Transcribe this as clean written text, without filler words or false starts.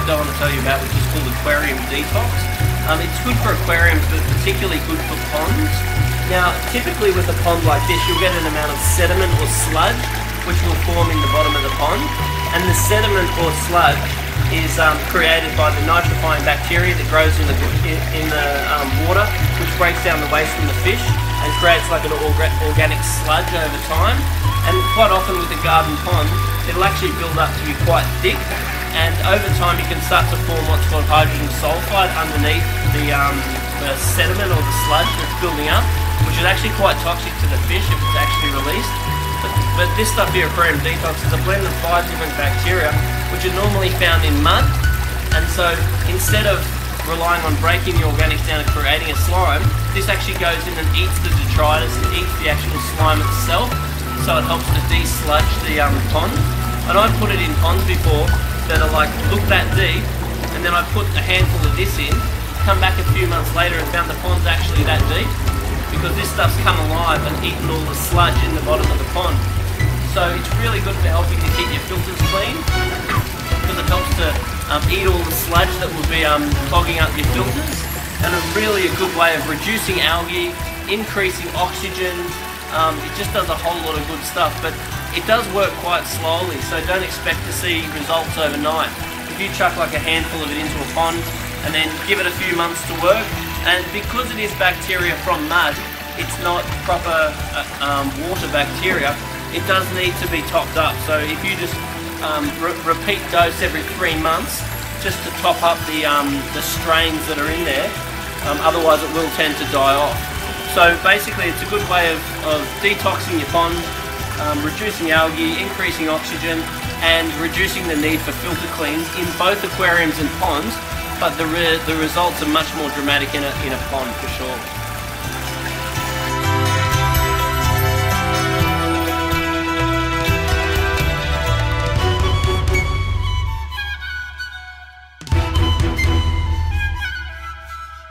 product I want to tell you about, which is called Aquarium Detox. It's good for aquariums, but particularly good for ponds. Now, typically with a pond like this, you'll get an amount of sediment or sludge, which will form in the bottom of the pond. And the sediment or sludge is created by the nitrifying bacteria that grows in the water, which breaks down the waste from the fish and creates like an organic sludge over time. And quite often with a garden pond, it'll actually build up to be quite thick, and over time you can start to form what's called hydrogen sulfide underneath the sediment or the sludge that's building up, which is actually quite toxic to the fish if it's actually released. But this stuff here, Aquarium Detox, is a blend of 5 different bacteria which are normally found in mud, and so instead of relying on breaking the organics down and creating a slime, this actually goes in and eats the detritus and eats the actual slime itself, so it helps to de-sludge the pond. And I've put it in ponds before that are like, look that deep, and then I put a handful of this in, come back a few months later and found the pond's actually that deep, because this stuff's come alive and eaten all the sludge in the bottom of the pond. So it's really good for helping to keep your filters clean, because it helps to eat all the sludge that will be clogging up your filters, and really a good way of reducing algae, increasing oxygen. It just does a whole lot of good stuff, but it does work quite slowly, so don't expect to see results overnight. If you chuck like a handful of it into a pond and then give it a few months to work, and because it is bacteria from mud, it's not proper water bacteria, it does need to be topped up. So if you just repeat dose every 3 months, just to top up the strains that are in there, otherwise it will tend to die off. So basically it's a good way of detoxing your pond, reducing algae, increasing oxygen, and reducing the need for filter cleans in both aquariums and ponds, but the results are much more dramatic in a pond for sure.